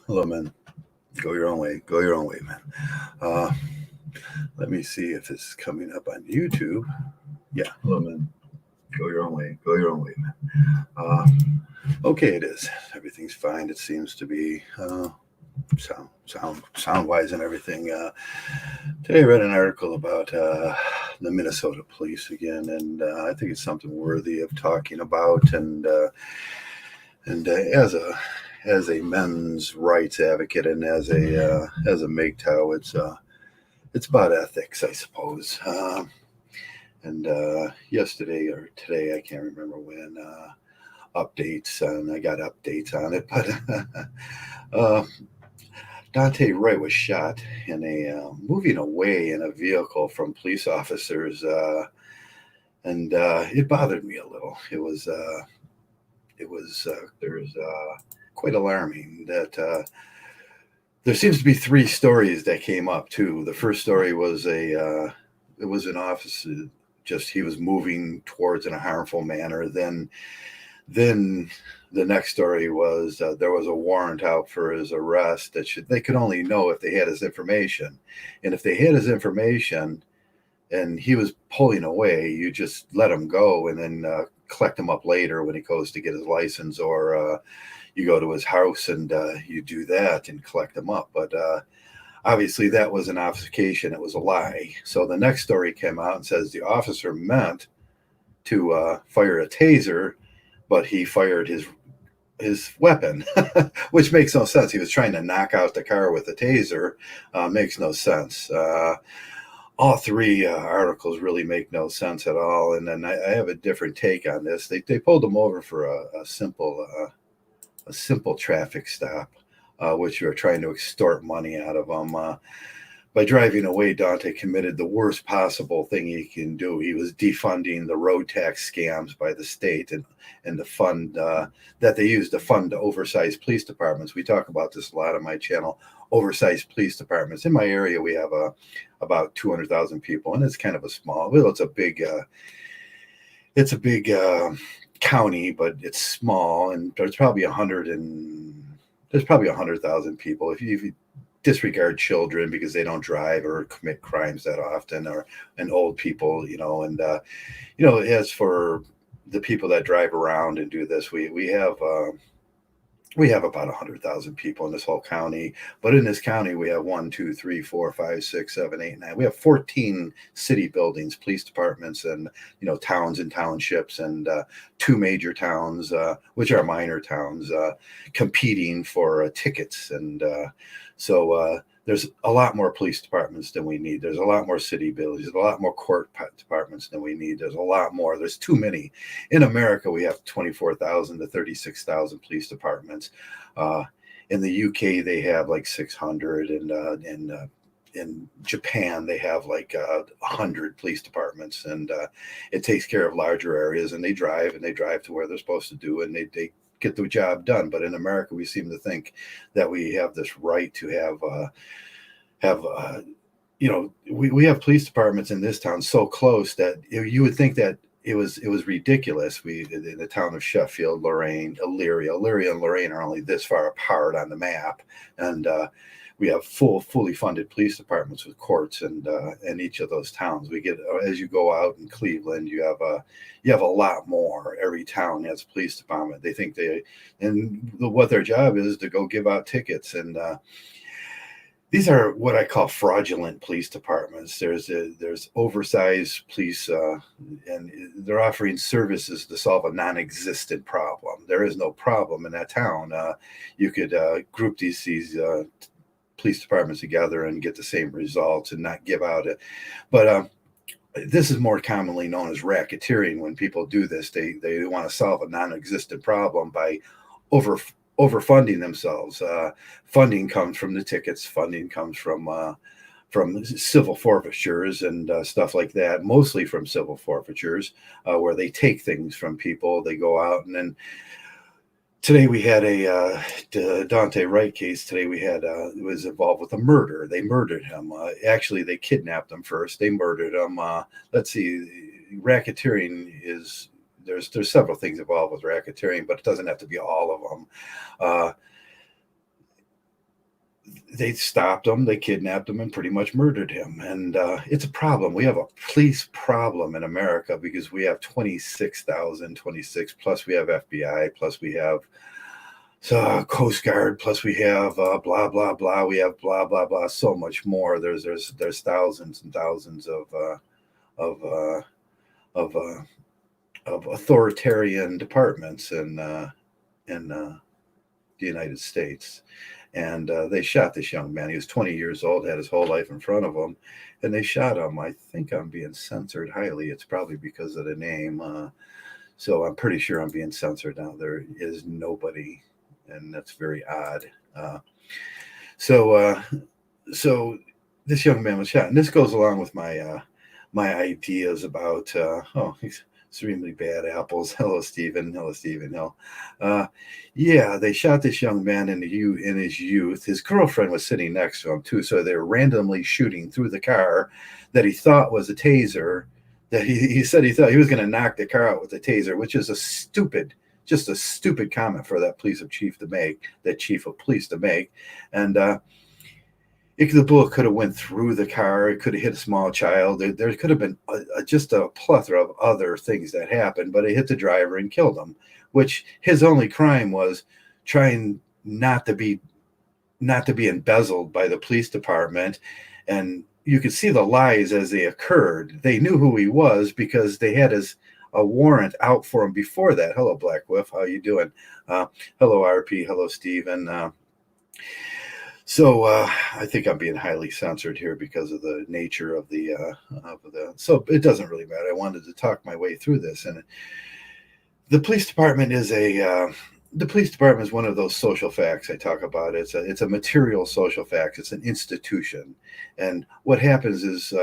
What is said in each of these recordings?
Hello, man. Go your own way. Go your own way, man. Uh, Let me see if this is coming up on YouTube. Yeah. Hello, man. Go your own way. Go your own way, man. Okay, it is. Everything's fine. It seems to be sound wise and everything. Today I read an article about the Minnesota police again, and I think it's something worthy of talking about. And as a men's rights advocate and as a Mgtow, it's about ethics, I suppose. And yesterday or today, I can't remember when, updates, and I got updates on it. But uh, Daunte Wright was shot in moving away in a vehicle from police officers, and it bothered me a little. There's quite alarming that there seems to be three stories that came up too. The first story was it was an officer, just he was moving towards in a harmful manner. Then the next story was there was a warrant out for his arrest they could only know if they had his information, and if they had his information and he was pulling away, you just let him go and then collect him up later when he goes to get his license, or you go to his house and you do that and collect him up. But obviously, that was an obfuscation. It was a lie. So the next story came out and says the officer meant to fire a taser, but he fired his weapon, which makes no sense. He was trying to knock out the car with a taser. Makes no sense. All three articles really make no sense at all. And then I have a different take on this. They pulled him over for a simple traffic stop, which you were trying to extort money out of him. By driving away, Daunte committed the worst possible thing he can do. He was defunding the road tax scams by the state and the fund that they use to fund oversized police departments. We talk about this a lot on my channel. Oversized police departments. In my area, we have about 200,000 people, and it's kind of a small. Well, it's a big county, but it's small, and there's probably 100,000 people. If you disregard children because they don't drive or commit crimes that often, or and old people, as for the people that drive around and do this, we have about 100,000 people in this whole county. But in this county, we have 1, 2, 3, 4, 5, 6, 7, 8, 9. We have 14 city buildings, police departments, and towns and townships, and two major towns, which are minor towns, competing for tickets. And so there's a lot more police departments than we need. There's a lot more city buildings. There's a lot more court departments than we need. There's a lot more. There's too many. In America, we have 24,000 to 36,000 police departments. In the UK, they have like 600, and in Japan, they have like 100 police departments, and it takes care of larger areas. And they drive to where they're supposed to do, and they get the job done. But in America, we seem to think that we have this right to we have police departments in this town so close that you would think that it was ridiculous. We in the town of Sheffield, Elyria and Lorraine are only this far apart on the map, and we have fully funded police departments with courts, and in each of those towns. We get, as you go out in Cleveland, you have a lot more. Every town has a police department. They think what their job is to go give out tickets, and these are what I call fraudulent police departments. There's oversized police, and they're offering services to solve a non-existent problem. There is no problem in that town. You could group these police departments together and get the same results and not give out it. But this is more commonly known as racketeering. When people do this, they want to solve a non-existent problem by overfunding themselves. Funding comes from the tickets. Funding comes from civil forfeitures and stuff like that, mostly from civil forfeitures, where they take things from people. They go out, and then today we had a Daunte Wright case. Today we had it was involved with a murder. They murdered him. Actually, they kidnapped him first. They murdered him. Let's see, racketeering is there's several things involved with racketeering, but it doesn't have to be all of them. They stopped him, they kidnapped him, and pretty much murdered him. And it's a problem. We have a police problem in America because we have 26,026, plus we have FBI, plus we have Coast Guard, plus we have blah blah blah. We have blah blah blah. So much more. There's thousands and thousands of authoritarian departments in the United States. And they shot this young man. He was 20 years old, had his whole life in front of him, and they shot him. I think I'm being censored highly. It's probably because of the name. So I'm pretty sure I'm being censored now. There is nobody, and that's very odd. So this young man was shot, and this goes along with my my ideas about he's extremely bad apples. Hello, Stephen. Hello, Stephen. Yeah, they shot this young man in his youth. His girlfriend was sitting next to him too, so they were randomly shooting through the car that he thought was a taser. That he said he thought he was going to knock the car out with a taser, which is just a stupid comment for that chief of police to make. And the bullet could have went through the car. It could have hit a small child. There could have been just a plethora of other things that happened, but it hit the driver and killed him, which his only crime was trying not to be embezzled by the police department. And you could see the lies as they occurred. They knew who he was because they had a warrant out for him before that. Hello, Black Whiff. How you doing? Hello, RP. Hello, Stephen. So I think I'm being highly censored here because of the nature of the. So it doesn't really matter. I wanted to talk my way through this, and the police department is one of those social facts I talk about. It's a material social fact. It's an institution, and what happens is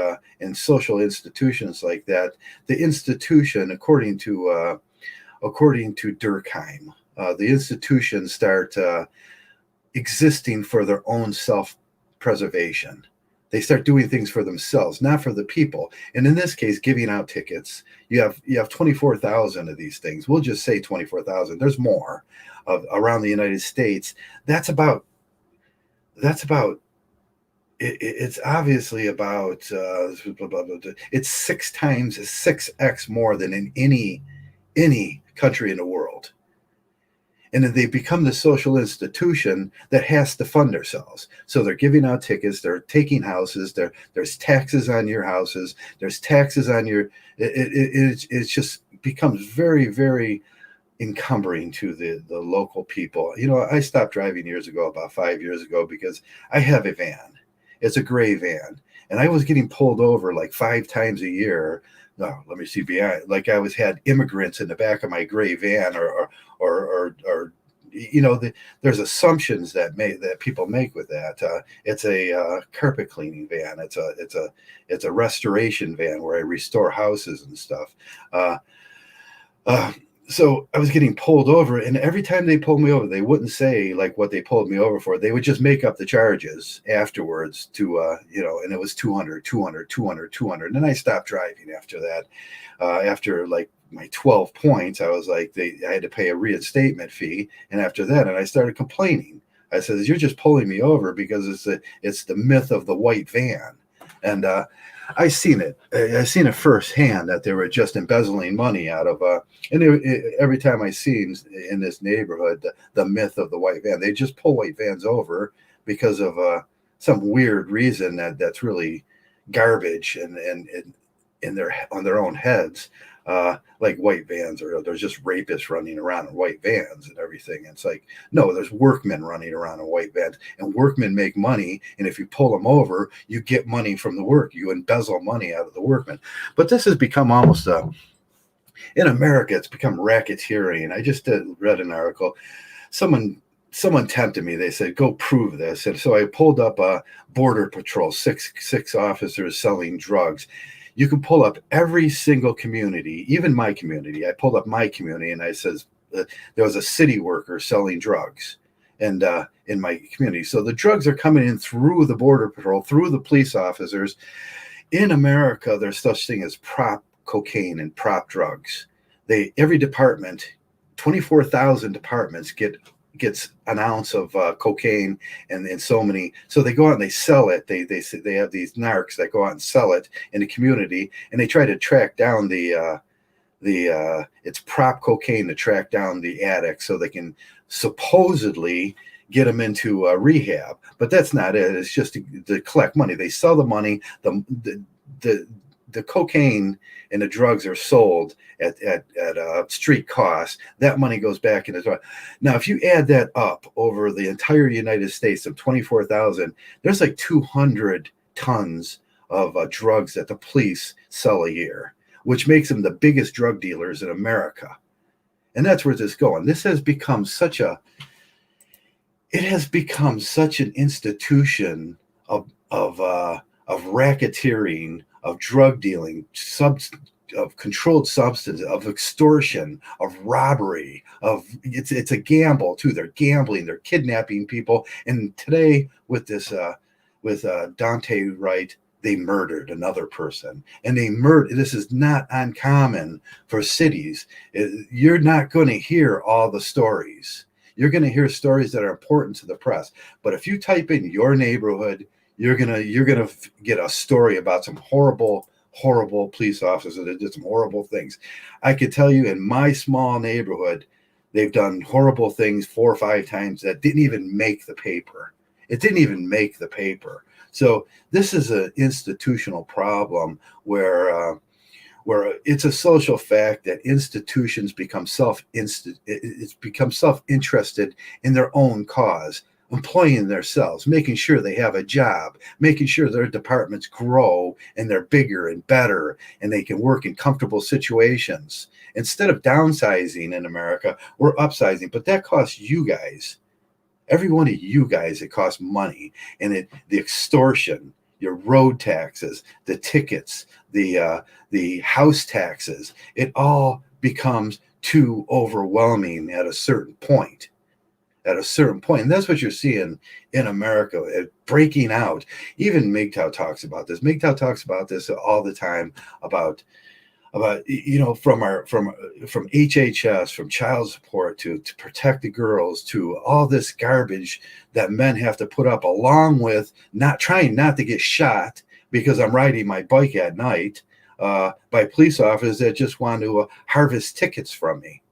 in social institutions like that, the institution, according to Durkheim, the institutions start existing for their own self-preservation. They start doing things for themselves, not for the people. And in this case, giving out tickets. You have 24,000 of these things. We'll just say 24,000. There's more around the United States. It's obviously about it's 6x more than in any country in the world. And then they become the social institution that has to fund themselves. So they're giving out tickets, they're taking houses, there's taxes on your houses, there's taxes on your, it just becomes very, very encumbering to the local people. I stopped driving about 5 years ago, because I have a van. It's a gray van. And I was getting pulled over like 5 times a year. No, let me see behind. Like I had immigrants in the back of my gray van, or there's assumptions that people make with that. It's a carpet cleaning van. It's a restoration van where I restore houses and stuff. So I was getting pulled over, and every time they pulled me over, they wouldn't say like what they pulled me over for. They would just make up the charges afterwards to, and it was 200. And then I stopped driving after that. After like my 12 points, I was like, I had to pay a reinstatement fee. And after that, and I started complaining. I said, you're just pulling me over because it's the myth of the white van. And I seen it firsthand that they were just embezzling money out of every time I seen in this neighborhood the myth of the white van, they just pull white vans over because of some weird reason that's really garbage and on their own heads. Like white vans, or there's just rapists running around in white vans and everything. It's like, no, there's workmen running around in white vans, and workmen make money. And if you pull them over, you get money from the work. You embezzle money out of the workmen. But this has become almost in America, it's become racketeering. I just read an article. Someone tempted me. They said, go prove this. And so I pulled up a border patrol, six officers selling drugs. You can pull up every single community, even my community. I pulled up my community, and I says there was a city worker selling drugs, and in my community. So the drugs are coming in through the border patrol, through the police officers. In America, there's such thing as prop cocaine and prop drugs. every department, 24,000 departments gets an ounce of cocaine and so many. So they go out and they sell it. They have these narcs that go out and sell it in the community, and they try to track down it's prop cocaine to track down the addicts so they can supposedly get them into rehab. But that's not it. It's just to collect money. They sell the money. The cocaine and the drugs are sold at street cost. That money goes back in the drug. Now, if you add that up over the entire United States of 24,000, there's like 200 tons of drugs that the police sell a year, which makes them the biggest drug dealers in America. And that's where this is going. This has become such an institution of racketeering, of drug dealing, of controlled substance, of extortion, of robbery, it's a gamble too. They're gambling, they're kidnapping people. And today with this with Daunte Wright, they murdered another person. And this is not uncommon for cities. You're not going to hear all the stories. You're going to hear stories that are important to the press. But if you type in your neighborhood, you're gonna get a story about some horrible police officers that did some horrible things. I could tell you in my small neighborhood, they've done horrible things 4 or 5 times that didn't even make the paper. It didn't even make the paper. So this is an institutional problem where it's a social fact that institutions become self-interested in their own cause, employing themselves, making sure they have a job, making sure their departments grow and they're bigger and better and they can work in comfortable situations. Instead of downsizing in America, we're upsizing. But that costs you guys, every one of you guys, it costs money. And the extortion, your road taxes, the tickets, the house taxes, it all becomes too overwhelming at a certain point. And that's what you're seeing in America, breaking out. Even Mgtow talks about this. Mgtow talks about this all the time about from HHS, from child support to protect the girls, to all this garbage that men have to put up, along with trying not to get shot because I'm riding my bike at night by police officers that just want to harvest tickets from me.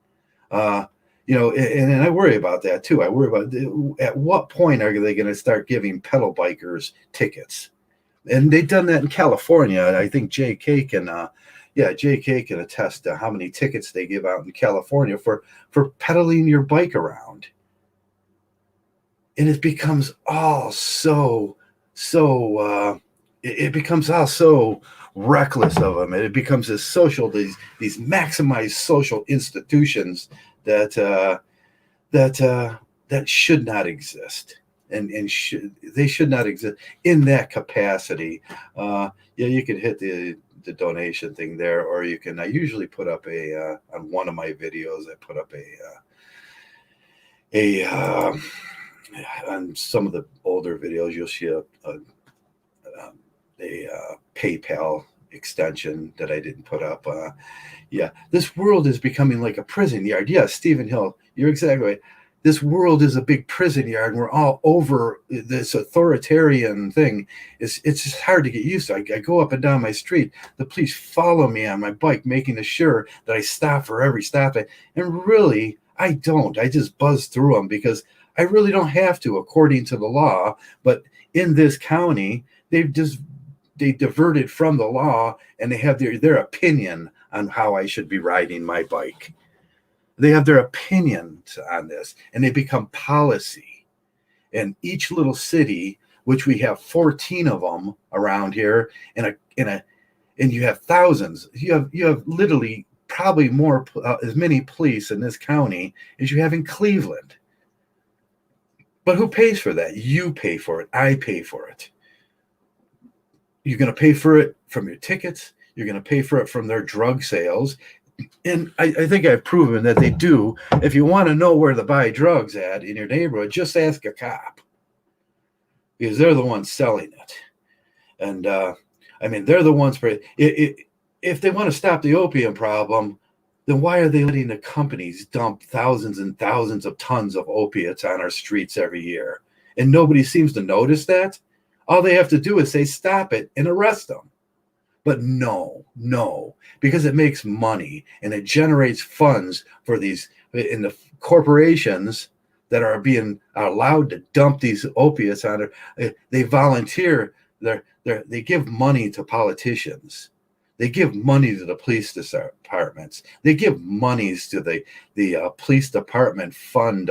And I worry about that too. I worry about at what point are they going to start giving pedal bikers tickets? And they've done that in California. I think JK can attest to how many tickets they give out in California for pedaling your bike around. And it becomes all it becomes all so reckless of them. And it becomes these maximized social institutions that should not exist, and they should not exist in that capacity. You could hit the donation thing there, or you can. I usually put up on one of my videos. I put up on some of the older videos. You'll see a PayPal extension that I didn't put up. This world is becoming like a prison yard. Yes, Stephen Hill, you're exactly right. This world is a big prison yard, and we're all over this authoritarian thing. It's just hard to get used to. I go up and down my street. The police follow me on my bike, making sure that I stop for every stop. And really, I don't. I just buzz through them because I really don't have to, according to the law. But in this county, they diverted from the law, and they have their opinion on how I should be riding my bike. They have their opinions on this, and they become policy. And each little city, which we have 14 of them around here, and you have thousands. You have literally probably more as many police in this county as you have in Cleveland. But who pays for that? You pay for it. I pay for it. You're going to pay for it from your tickets. You're going to pay for it from their drug sales. And I think I've proven that they do. If you want to know where to buy drugs at in your neighborhood, just ask a cop, because they're the ones selling it. And they're the ones if they want to stop the opium problem, then why are they letting the companies dump thousands and thousands of tons of opiates on our streets every year? And nobody seems to notice that. All they have to do is say, stop it, and arrest them. But no, because it makes money and it generates funds for these in the corporations that are being allowed to dump these opiates on it. They volunteer. They give money to politicians. They give money to the police departments. They give monies to the police department fund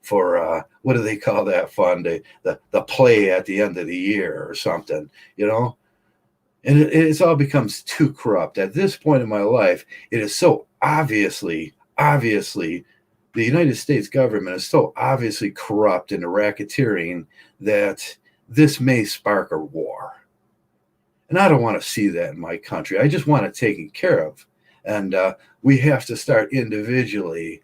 for what do they call that fund? The play at the end of the year or something, you know. And it's all becomes too corrupt. At this point in my life, it is so obviously, the United States government is so obviously corrupt in the racketeering that this may spark a war. And I don't want to see that in my country. I just want it taken care of. And we have to start individually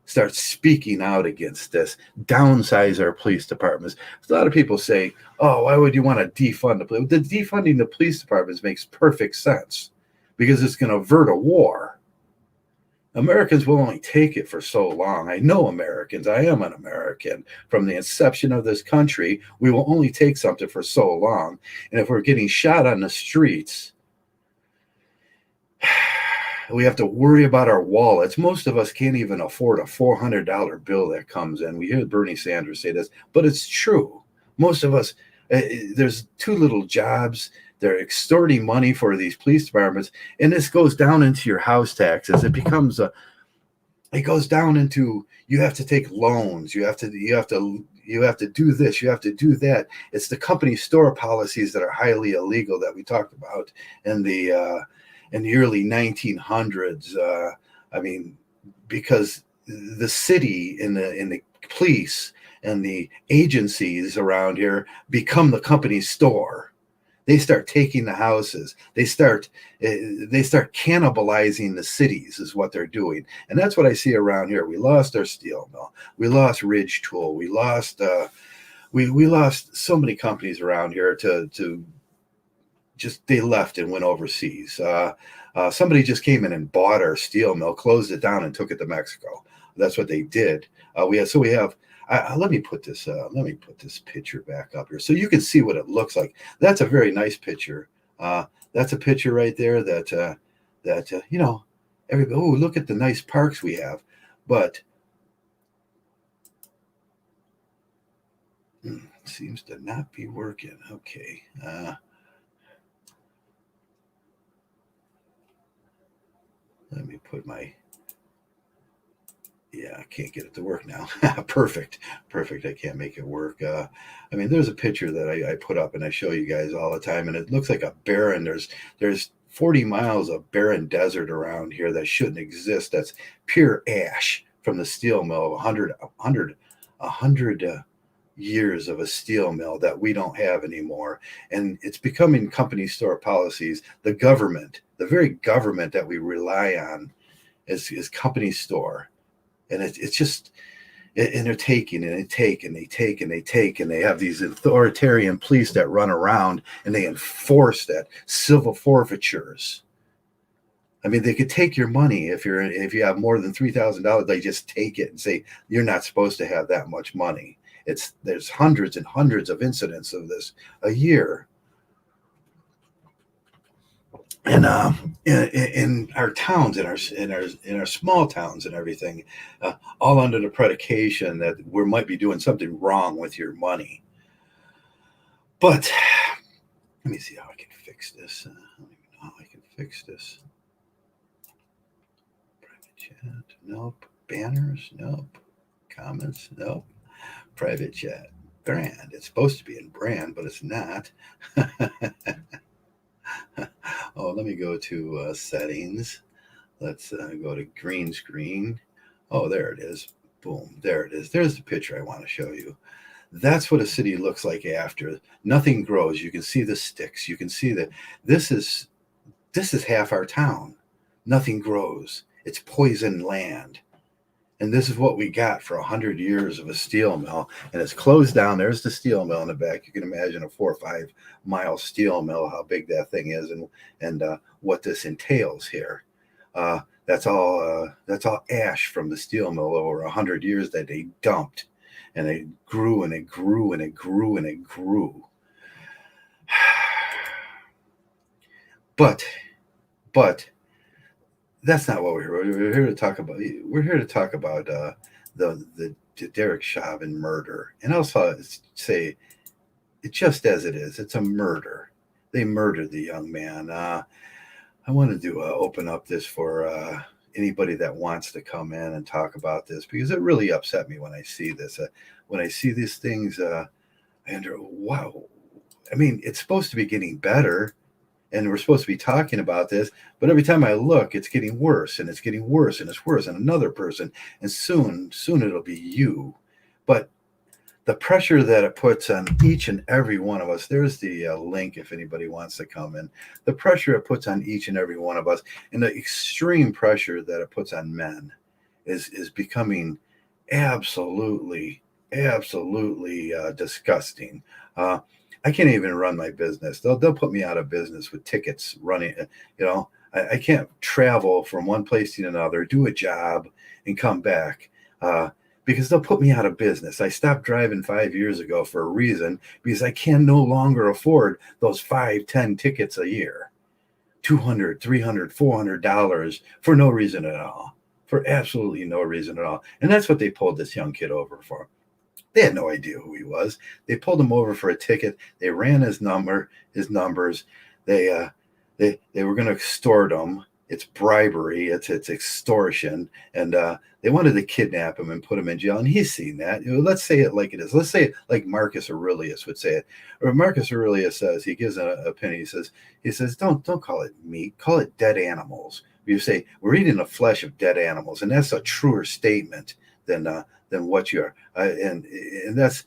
start speaking out against this, downsize our police departments. A lot of people say, oh, why would you want to defund the police? The defunding the police departments makes perfect sense because it's going to avert a war. Americans will only take it for so long. I know Americans. I am an American. From the inception of this country, we will only take something for so long. And if we're getting shot on the streets, we have to worry about our wallets. Most of us can't even afford a $400 bill that comes in. We hear Bernie Sanders say this, but it's true. Most of us, there's too little jobs. They're extorting money for these police departments, and this goes down into your house taxes. It goes down into, you have to take loans. You have to do this. You have to do that. It's the company store policies that are highly illegal that we talked about in the early 1900s. I mean, because the city and the police and the agencies around here become the company store. They start taking the houses. They start cannibalizing the cities is what they're doing. And that's what I see around here. We lost our steel mill. We lost Ridge Tool. We lost we lost so many companies around here to just, they left and went overseas. Somebody just came in and bought our steel mill, closed it down, and took it to Mexico. That's what they did. We have. Let me put this picture back up here so you can see what it looks like. That's a very nice picture. That's a picture right there that everybody. Oh, look at the nice parks we have, but seems to not be working. Okay. Let me put my. Yeah, I can't get it to work now. Perfect. I can't make it work. I mean, there's a picture that I put up and I show you guys all the time, and it looks like a barren. There's 40 miles of barren desert around here that shouldn't exist. That's pure ash from the steel mill. 100 years of a steel mill that we don't have anymore, and it's becoming company store policies. The government, the very government that we rely on, is company store. And it's just, and they're taking and they take and they take and they take, and they have these authoritarian police that run around and they enforce that civil forfeitures. I mean, they could take your money if you have more than $3,000. They just take it and say you're not supposed to have that much money. There's hundreds and hundreds of incidents of this a year. And in our towns, in our small towns and everything, all under the predication that we might be doing something wrong with your money. But let me see how I can fix this. I don't even know how I can fix this. Private chat, nope. Banners, nope. Comments, nope. Private chat, brand. It's supposed to be in brand, but it's not. Oh, let me go to settings. Let's go to green screen. Oh, there it is. Boom, there it is. There's the picture I want to show you. That's what a city looks like after. Nothing grows. You can see the sticks. You can see that this is half our town. Nothing grows. It's poisoned land. And this is what we got for 100 years of a steel mill. And it's closed down. There's the steel mill in the back. You can imagine a 4 or 5 mile steel mill, how big that thing is, and what this entails here. That's all. That's all ash from the steel mill over 100 years that they dumped, and it grew and it grew and it grew and it grew. But, but that's not what we're here. We're here to talk about. We're here to talk about the Derek Chauvin murder, and also say it just as it is. It's a murder. They murdered the young man. I wanted to open up this for anybody that wants to come in and talk about this, because it really upset me when I see this. When I see these things, I wonder, wow. I mean, it's supposed to be getting better, and we're supposed to be talking about this, but every time I look, it's getting worse, and it's getting worse, and it's worse, and another person, and soon it'll be you. But the pressure that it puts on each and every one of us, there's the link if anybody wants to come in. The pressure it puts on each and every one of us, and the extreme pressure that it puts on men is becoming absolutely disgusting. I can't even run my business. They'll put me out of business with tickets running. I can't travel from one place to another, do a job, and come back. Because they'll put me out of business. I stopped driving 5 years ago for a reason, because I can no longer afford those 5-10 tickets a year, $200, $300, $400 for no reason at all, for absolutely no reason at all. And that's what they pulled this young kid over for. They had no idea who he was. They pulled him over for a ticket. They ran his numbers. They were going to extort him. It's bribery. It's extortion. And they wanted to kidnap him and put him in jail. And he's seen that. Let's say it like it is. Let's say it like Marcus Aurelius would say it. Or Marcus Aurelius says, he gives an opinion. He says, don't call it meat. Call it dead animals. You say, we're eating the flesh of dead animals. And that's a truer statement than what you are. And that's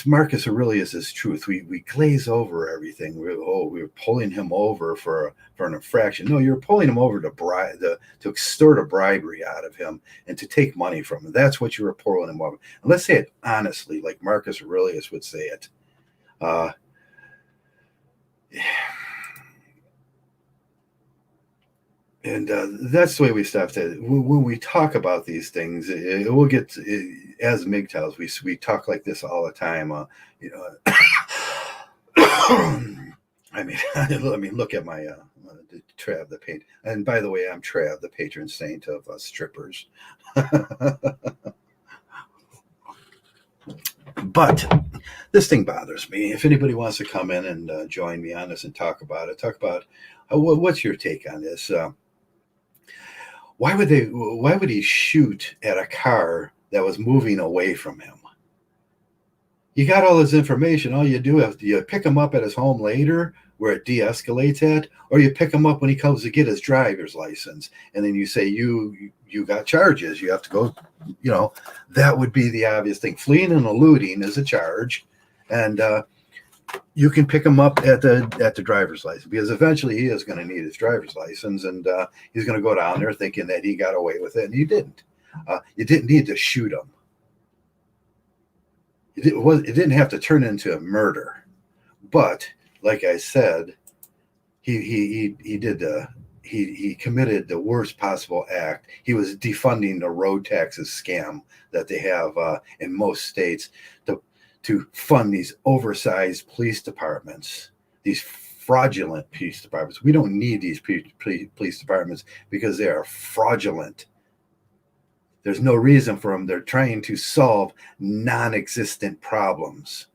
Marcus Aurelius's truth. We glaze over everything. We're pulling him over for an infraction. No, you're pulling him over to extort a bribery out of him and to take money from him. That's what you were pulling him over. And let's say it honestly, like Marcus Aurelius would say it. And that's the way we stop to. When we talk about these things, it will get, as Mgtows, we talk like this all the time. I mean, look at my Trav the paint. And by the way, I'm Trav, the patron saint of strippers. But this thing bothers me. If anybody wants to come in and join me on this and talk about it, what's your take on this? Why would he shoot at a car that was moving away from him? You got all this information. All you do is you pick him up at his home later where it de-escalates at, or you pick him up when he comes to get his driver's license. And then you say, you got charges. You have to go, that would be the obvious thing. Fleeing and eluding is a charge. And you can pick him up at the driver's license, because eventually he is going to need his driver's license, and he's going to go down there thinking that he got away with it, and you didn't. You didn't need to shoot him. It didn't have to turn into a murder, but like I said, he committed the worst possible act. He was defunding the road taxes scam that they have in most states to fund these oversized police departments, these fraudulent police departments. We don't need these police departments because they are fraudulent. There's no reason for them. They're trying to solve non-existent problems.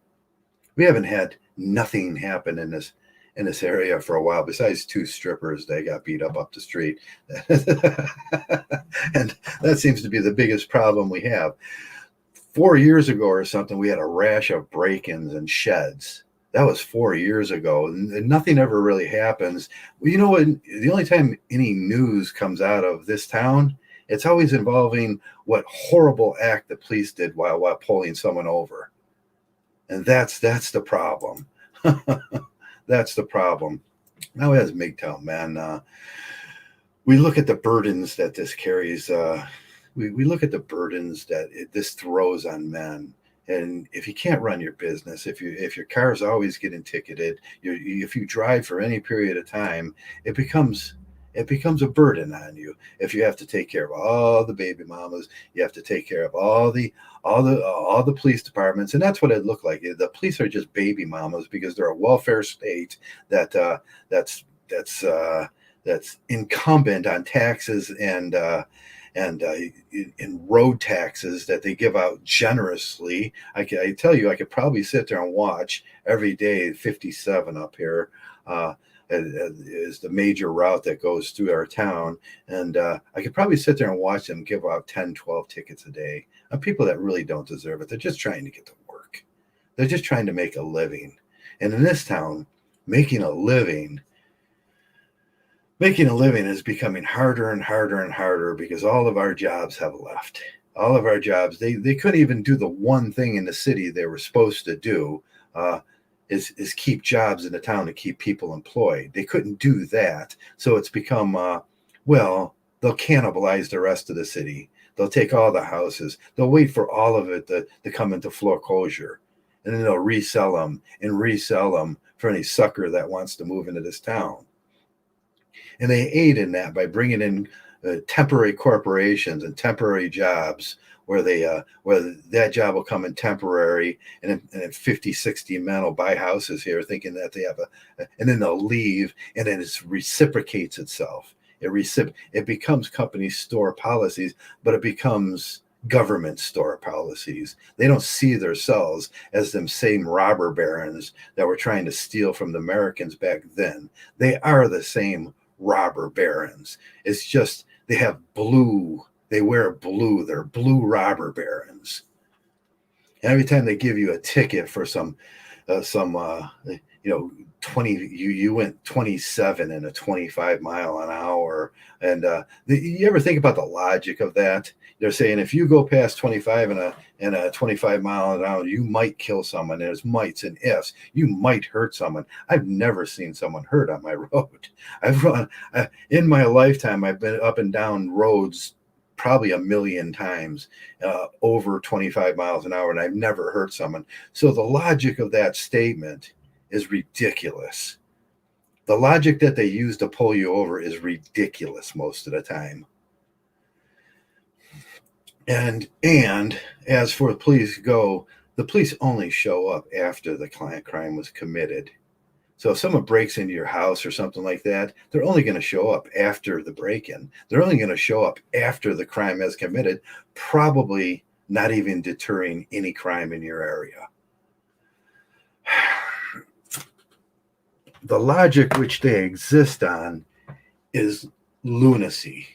We haven't had nothing happen in this area for a while, besides 2 strippers that got beat up the street. And that seems to be the biggest problem we have. 4 years ago or something, we had a rash of break-ins and sheds. That was 4 years ago, and nothing ever really happens. Well, you know what? The only time any news comes out of this town, it's always involving what horrible act the police did while pulling someone over. And that's the problem. That's the problem. Now, as Mgtow, man, we look at the burdens that this carries. We look at the burdens that this throws on men. And if you can't run your business, if your car's always getting ticketed, if you drive for any period of time, it becomes It becomes a burden on you if you have to take care of all the baby mamas. You have to take care of all the police departments, and that's what it looked like. The police are just baby mamas because they're a welfare state that that's incumbent on taxes and in road taxes that they give out generously. I tell you, I could probably sit there and watch every day. 57 up here is the major route that goes through our town, and I could probably sit there and watch them give out 10, 12 tickets a day on people that really don't deserve it. They're just trying to get to work. They're just trying to make a living. And in this town, making a living is becoming harder and harder and harder because all of our jobs have left. All of our jobs, they couldn't even do the one thing in the city they were supposed to do, is keep jobs in the town and keep people employed. They couldn't do that. So it's become, well, they'll cannibalize the rest of the city. They'll take all the houses. They'll wait for all of it to come into foreclosure. And then they'll resell them for any sucker that wants to move into this town. And they aid in that by bringing in temporary corporations and temporary jobs where that job will come in temporary, and then 50, 60 men will buy houses here thinking that they have and then they'll leave, and then it reciprocates itself. It becomes company store policies, but it becomes government store policies. They don't see themselves as them same robber barons that were trying to steal from the Americans back then. They are the same robber barons. It's just they have blue. They wear blue. They're blue robber barons. And every time they give you a ticket for some 20, you went 27 in a 25 mile an hour, and you ever think about the logic of that? They're saying if you go past 25 in a 25 mile an hour, you might kill someone. There's mights and ifs. You might hurt someone. I've never seen someone hurt on my road. I've run in my lifetime. I've been up and down roads probably a million times over 25 miles an hour, and I've never hurt someone. So the logic of that statement is ridiculous. The logic that they use to pull you over is ridiculous most of the time. And as for the police go, the police only show up after the crime was committed. So if someone breaks into your house or something like that, they're only going to show up after the break-in. They're only going to show up after the crime is committed, probably not even deterring any crime in your area. The logic which they exist on is lunacy.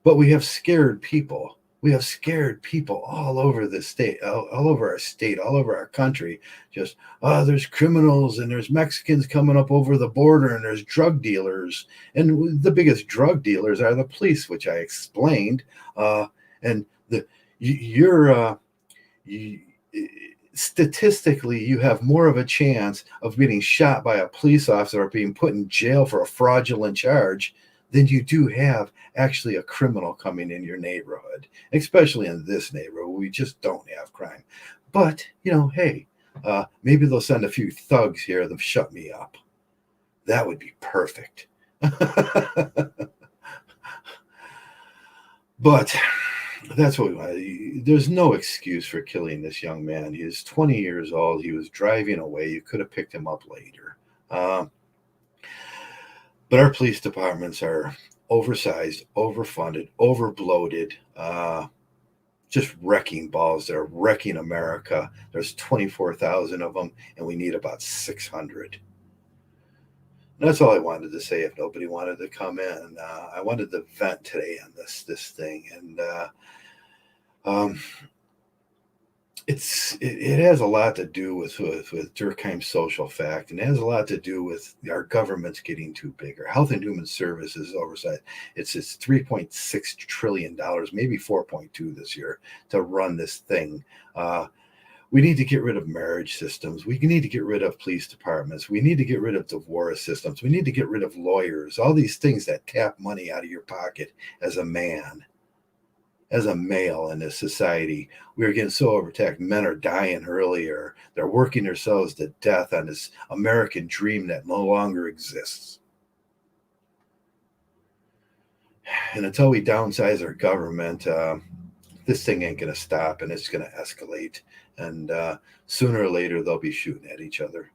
But we have scared people. We have scared people all over the state, all over our state, all over our country. Just, there's criminals and there's Mexicans coming up over the border and there's drug dealers. And the biggest drug dealers are the police, which I explained. Statistically, you have more of a chance of getting shot by a police officer or being put in jail for a fraudulent charge than you do have actually a criminal coming in your neighborhood, especially in this neighborhood where we just don't have crime. But, hey, maybe they'll send a few thugs here to shut me up. That would be perfect. But that's what we want. There's no excuse for killing this young man. He was 20 years old. He was driving away. You could have picked him up later. But our police departments are oversized, overfunded, overbloated, just wrecking balls. They're wrecking America. There's 24,000 of them, and we need about 600. And that's all I wanted to say if nobody wanted to come in. I wanted to vent today on this thing. And it has a lot to do with Durkheim's social fact, and it has a lot to do with our government's getting too big. Our Health and Human Services oversight. It's $3.6 trillion, maybe 4.2 this year, to run this thing. We need to get rid of marriage systems. We need to get rid of police departments. We need to get rid of divorce systems. We need to get rid of lawyers. All these things that tap money out of your pocket as a man. As a male in this society, we are getting so overtaxed. Men are dying earlier. They're working themselves to death on this American dream that no longer exists. And until we downsize our government, this thing ain't going to stop, and it's going to escalate. And sooner or later, they'll be shooting at each other.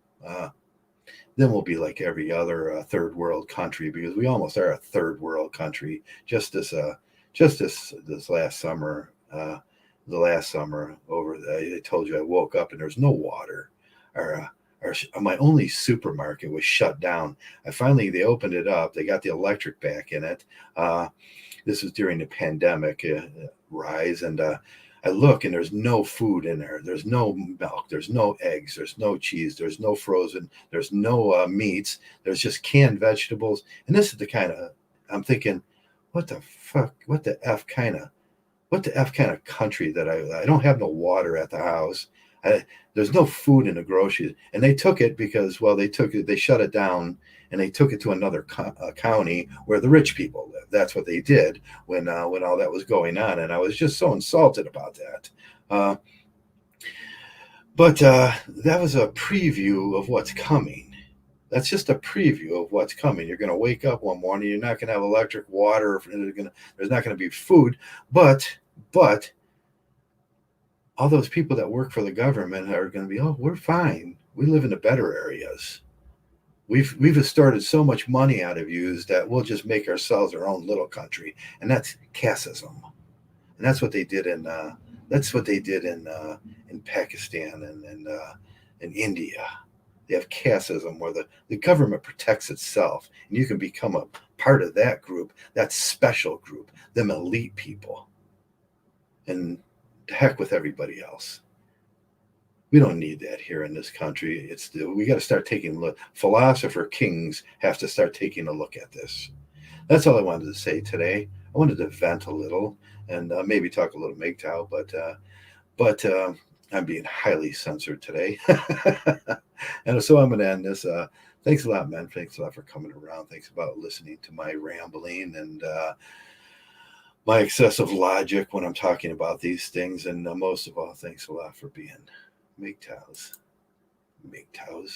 Then we'll be like every other third world country, because we almost are a third world country. Just this last summer, the last summer over, I told you I woke up and there's no water. My only supermarket was shut down. They opened it up. They got the electric back in it. This was during the pandemic rise, and I look and there's no food in there. There's no milk. There's no eggs. There's no cheese. There's no frozen. There's no meats. There's just canned vegetables. And this is the kind of, I'm thinking, what the fuck? What the F kind of country that I don't have no water at the house. There's no food in the groceries. And they took it because, well, they shut it down, and they took it to another county where the rich people live. That's what they did when all that was going on. And I was just so insulted about that. But that was a preview of what's coming. That's just a preview of what's coming. You're going to wake up one morning, you're not going to have electric water, there's not going to be food, but all those people that work for the government are going to be, oh, we're fine. We live in the better areas. We've extorted so much money out of you that we'll just make ourselves our own little country, and that's casteism. And that's what they did in Pakistan and in India. They have casteism where the government protects itself, and you can become a part of that group, that special group, them elite people. And to heck with everybody else. We don't need that here in this country. We got to start taking a look. Philosopher kings have to start taking a look at this. That's all I wanted to say today. I wanted to vent a little and maybe talk a little Mgtow, but I'm being highly censored today. And so I'm going to end this. Thanks a lot, man. Thanks a lot for coming around. Thanks about listening to my rambling and my excessive logic when I'm talking about these things. And most of all, thanks a lot for being Mgtows.